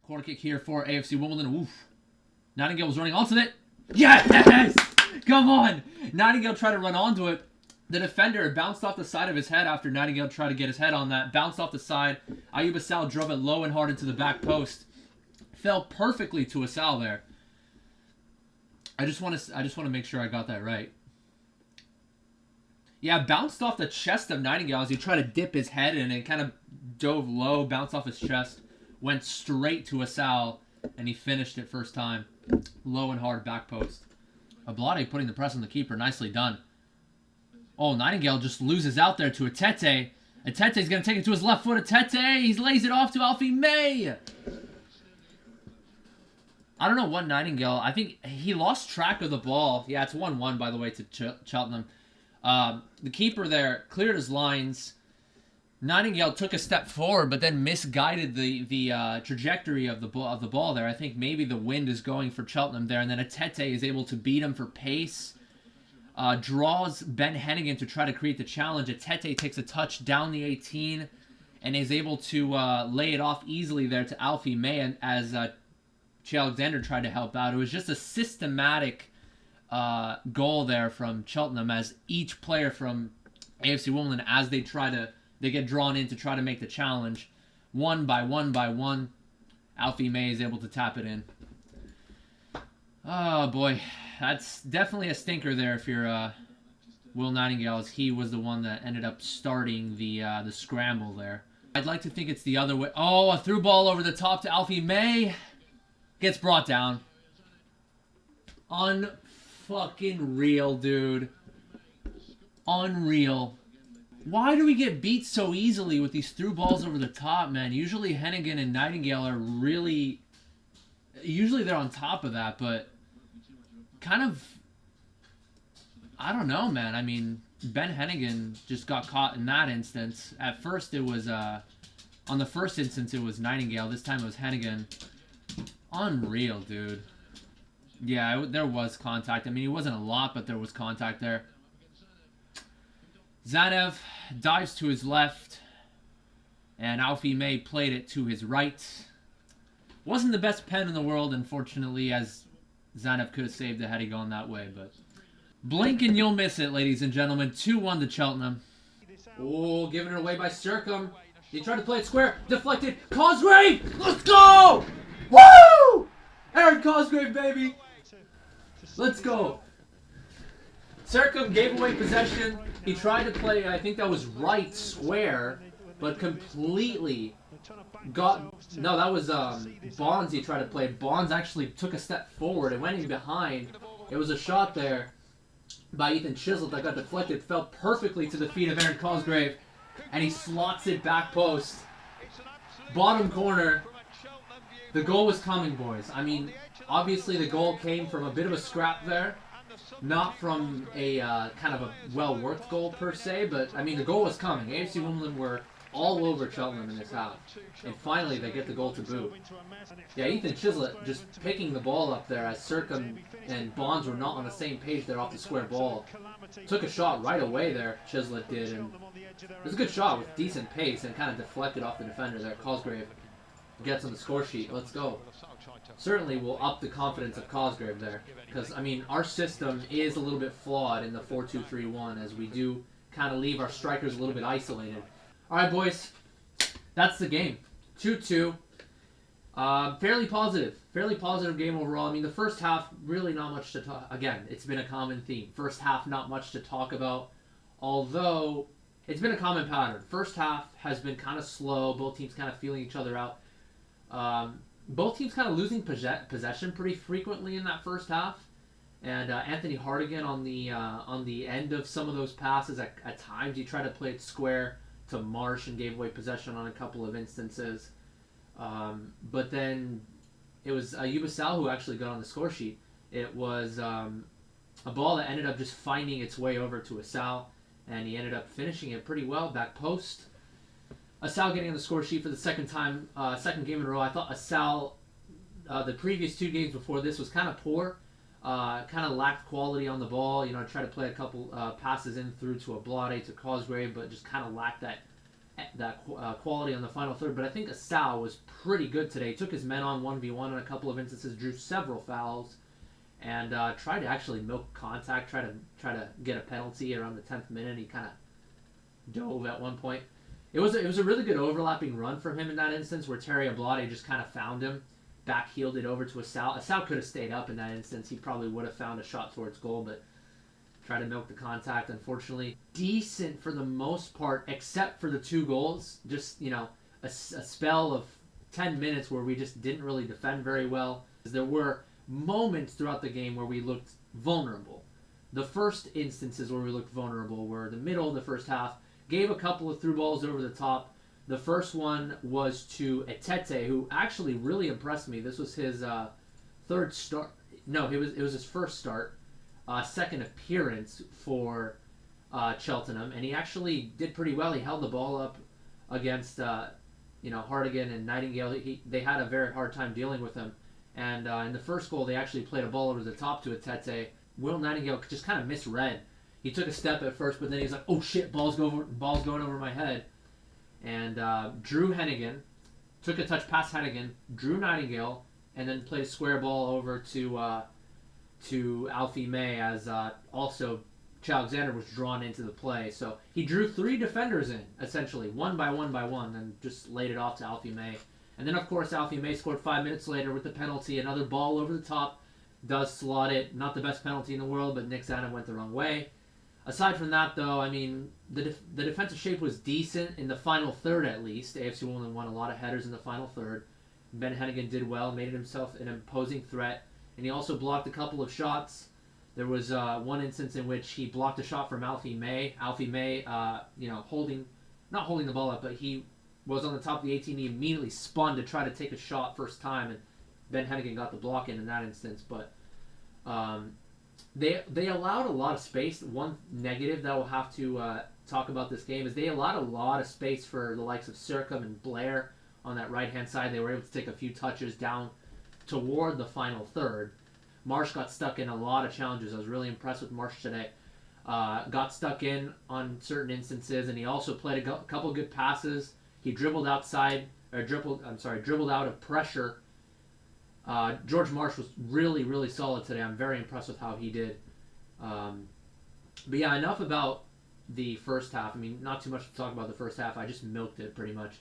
Corner kick here for AFC Wimbledon. Oof. Nightingale was running onto it. Yes! Come on! Nightingale tried to run onto it. The defender bounced off the side of his head after Nightingale tried to get his head on that. Bounced off the side. Ayoub Assal drove it low and hard into the back post. Fell perfectly to Assal there. I just want to make sure I got that right. Yeah, bounced off the chest of Nightingale as he tried to dip his head in and kind of dove low, bounced off his chest, went straight to Assal, and he finished it first time. Low and hard back post. Ablade putting the press on the keeper. Nicely done. Oh, Nightingale just loses out there to Atete. Atete's going to take it to his left foot. Atete, he lays it off to Alfie May. I don't know what Nightingale... I think he lost track of the ball. Yeah, it's 1-1, by the way, to Cheltenham. The keeper there cleared his lines. Nightingale took a step forward, but then misguided the trajectory of the ball there. I think maybe the wind is going for Cheltenham there, and then Atete is able to beat him for pace. Draws Ben Hennigan to try to create the challenge. Atete takes a touch down the 18 and is able to lay it off easily there to Alfie May as Che Alexander tried to help out. It was just a systematic goal there from Cheltenham as each player from AFC Wimbledon, as they get drawn in to try to make the challenge. One by one, Alfie May is able to tap it in. Oh boy, that's definitely a stinker there if you're Will Nightingale, as he was the one that ended up starting the scramble there. I'd like to think it's the other way. Oh, a through ball over the top to Alfie May. Gets brought down. Unfucking real, dude. Unreal. Why do we get beat so easily with these through balls over the top, man? Usually Hennigan and Nightingale are really... Usually they're on top of that, but... Kind of... I don't know, man. I mean, Ben Hennigan just got caught in that instance. At first it was... on the first instance it was Nightingale. This time it was Hennigan. Unreal, dude. Yeah, there was contact. I mean, it wasn't a lot, but there was contact there. Zanev dives to his left, and Alfie May played it to his right. Wasn't the best pen in the world, unfortunately, as Zanev could have saved it had he gone that way. But blink and you'll miss it, ladies and gentlemen. 2-1 to Cheltenham. Oh, given it away by Circum. He tried to play it square. Deflected. Cosgrave! Let's go! Woo! Aaron Cosgrave, baby! Let's go. Circum gave away possession. He tried to play, I think that was right square, but completely got... No, that was Bonds he tried to play. Bonds actually took a step forward and went in behind. It was a shot there by Ethan Chislett that got deflected. Fell perfectly to the feet of Aaron Cosgrave, and he slots it back post. Bottom corner. The goal was coming, boys. I mean, obviously the goal came from a bit of a scrap there. Not from a kind of a well-worked goal per se, but I mean the goal was coming. AFC Wimbledon were all over Cheltenham in this half. And finally they get the goal to boot. Yeah, Ethan Chislett just picking the ball up there as Circum and Bonds were not on the same page there off the square ball. Took a shot right away there, Chislett did, and it was a good shot with decent pace and kind of deflected off the defender there. Cosgrave gets on the score sheet. Let's go. Certainly will up the confidence of Cosgrave there. Because, I mean, our system is a little bit flawed in the 4-2-3-1 as we do kind of leave our strikers a little bit isolated. Alright, boys. That's the game. 2-2. Fairly positive. Fairly positive game overall. I mean, the first half, really not much to talk... Again, it's been a common theme. First half, not much to talk about. Although, it's been a common pattern. First half has been kind of slow. Both teams kind of feeling each other out. Both teams kind of losing possession pretty frequently in that first half, and Anthony Hartigan on the end of some of those passes at times he tried to play it square to Marsh and gave away possession on a couple of instances, but then it was Ayoub Assal who actually got on the score sheet. It was a ball that ended up just finding its way over to Assal, and he ended up finishing it pretty well, back post. Assal getting on the score sheet for the second game in a row. I thought Assal, the previous two games before this, was kind of poor. Kind of lacked quality on the ball. You know, I tried to play a couple passes in through to Ablade, to Cosgrave, but just kind of lacked that quality on the final third. But I think Asal was pretty good today. He took his men on 1v1 in a couple of instances, drew several fouls, and tried to actually milk contact, try to get a penalty around the 10th minute. He kind of dove at one point. It was a really good overlapping run from him in that instance where Terry Ablate just kind of found him, back-heeled it over to Asal. Asal could have stayed up in that instance. He probably would have found a shot towards goal, but tried to milk the contact, unfortunately. Decent for the most part, except for the 2 goals. Just, a spell of 10 minutes where we just didn't really defend very well. There were moments throughout the game where we looked vulnerable. The first instances where we looked vulnerable were the middle of the first half. Gave a couple of through balls over the top. The first one was to Etete, who actually really impressed me. This was his third start. No, it was his first start. Second appearance for Cheltenham, and he actually did pretty well. He held the ball up against Hartigan and Nightingale. They had a very hard time dealing with him. And in the first goal, they actually played a ball over the top to Etete. Will Nightingale just kind of misread. He took a step at first, but then he's like, "Oh shit, ball's going over my head." And Drew Hennigan took a touch past Hennigan, Drew Nightingale, and then played a square ball over to Alfie May as also Alexander was drawn into the play. So he drew 3 defenders in, essentially, one by one, and just laid it off to Alfie May. And then, of course, Alfie May scored 5 minutes later with the penalty. Another ball over the top, does slot it. Not the best penalty in the world, but Nick Zanev went the wrong way. Aside from that, though, I mean, the defensive shape was decent in the final third, at least. AFC Wimbledon won a lot of headers in the final third. Ben Hennigan did well, made himself an imposing threat, and he also blocked a couple of shots. There was one instance in which he blocked a shot from Alfie May. Alfie May, not holding the ball up, but he was on the top of the 18. He immediately spun to try to take a shot first time, and Ben Hennigan got the block in that instance. But they allowed a lot of space. One negative that we'll have to talk about this game is they allowed a lot of space for the likes of Sercombe and Blair on that right-hand side. They were able to take a few touches down toward the final third. Marsh got stuck in a lot of challenges. I was really impressed with Marsh today. Got stuck in on certain instances, and he also played a couple good passes. He dribbled out of pressure. George Marsh was really, really solid today. I'm very impressed with how he did. But yeah, enough about the first half. I mean, not too much to talk about the first half. I just milked it pretty much.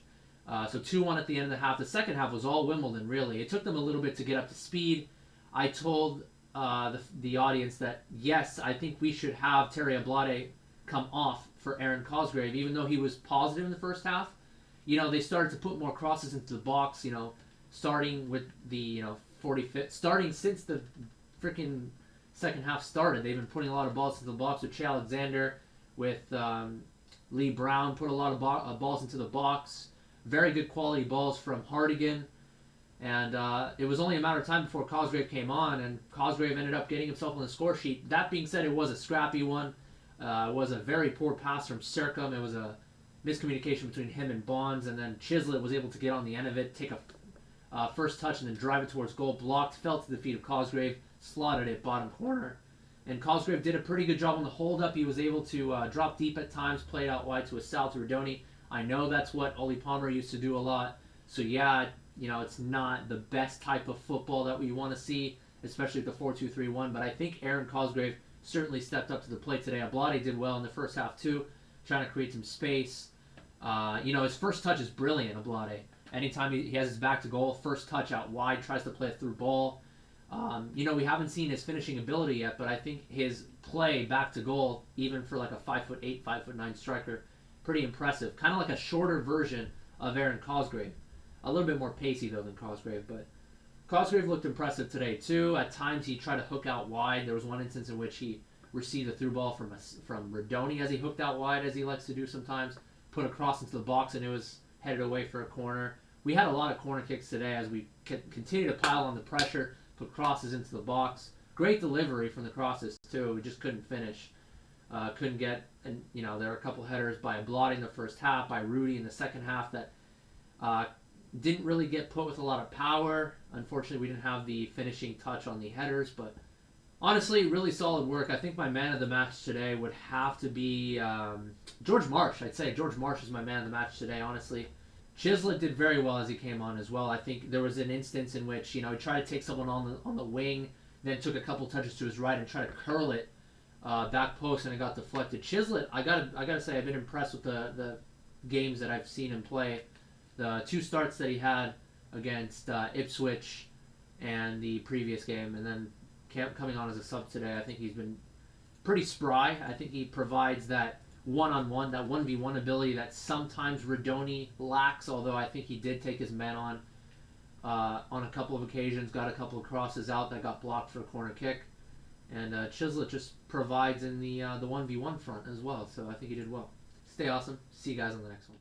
So 2-1 at the end of the half. The second half was all Wimbledon, really. It took them a little bit to get up to speed. I told the audience that, yes, I think we should have Terry Ablate come off for Aaron Cosgrave, even though he was positive in the first half. They started to put more crosses into the box, starting with the 45th, starting since the freaking second half started. They've been putting a lot of balls into the box with Alexander, with Lee Brown, put a lot of balls into the box. Very good quality balls from Hartigan. And it was only a matter of time before Cosgrave came on, and Cosgrave ended up getting himself on the score sheet. That being said, it was a scrappy one. It was a very poor pass from Sercombe. It was a miscommunication between him and Bonds, and then Chislett was able to get on the end of it, take a first touch, and then drive it towards goal. Blocked, fell to the feet of Cosgrave, slotted it bottom corner. And Cosgrave did a pretty good job on the hold-up. He was able to drop deep at times, play it out wide to Asal, to Rodoni. I know that's what Ollie Palmer used to do a lot. So yeah, it's not the best type of football that we want to see, especially with the 4-2-3-1. But I think Aaron Cosgrave certainly stepped up to the plate today. Ablate did well in the first half too, trying to create some space. His first touch is brilliant, Ablate. Anytime he has his back to goal, first touch out wide, tries to play a through ball. We haven't seen his finishing ability yet, but I think his play back to goal, even for like a 5'8", 5'9" striker, pretty impressive. Kind of like a shorter version of Aaron Cosgrave. A little bit more pacey, though, than Cosgrave, but Cosgrave looked impressive today, too. At times, he tried to hook out wide. There was one instance in which he received a through ball from Rodoni as he hooked out wide, as he likes to do sometimes, put a cross into the box, and it was headed away for a corner. We had a lot of corner kicks today as we continue to pile on the pressure, put crosses into the box. Great delivery from the crosses, too. We just couldn't finish. Couldn't get, and there were a couple headers by Ablate in the first half, by Rudy in the second half that didn't really get put with a lot of power. Unfortunately, we didn't have the finishing touch on the headers, but Honestly, really solid work. I think my man of the match today would have to be George Marsh. I'd say George Marsh is my man of the match today, honestly. Chislett did very well as he came on as well. I think there was an instance in which, he tried to take someone on the wing, then took a couple touches to his right and tried to curl it back post, and it got deflected. Chislett, I gotta say, I've been impressed with the games that I've seen him play. The 2 starts that he had against Ipswich and the previous game, and then coming on as a sub today, I think he's been pretty spry. I think he provides that one-on-one, that 1v1 ability that sometimes Radoni lacks, although I think he did take his men on a couple of occasions, got a couple of crosses out that got blocked for a corner kick. And Chislett just provides in the 1v1 front as well, so I think he did well. Stay awesome. See you guys on the next one.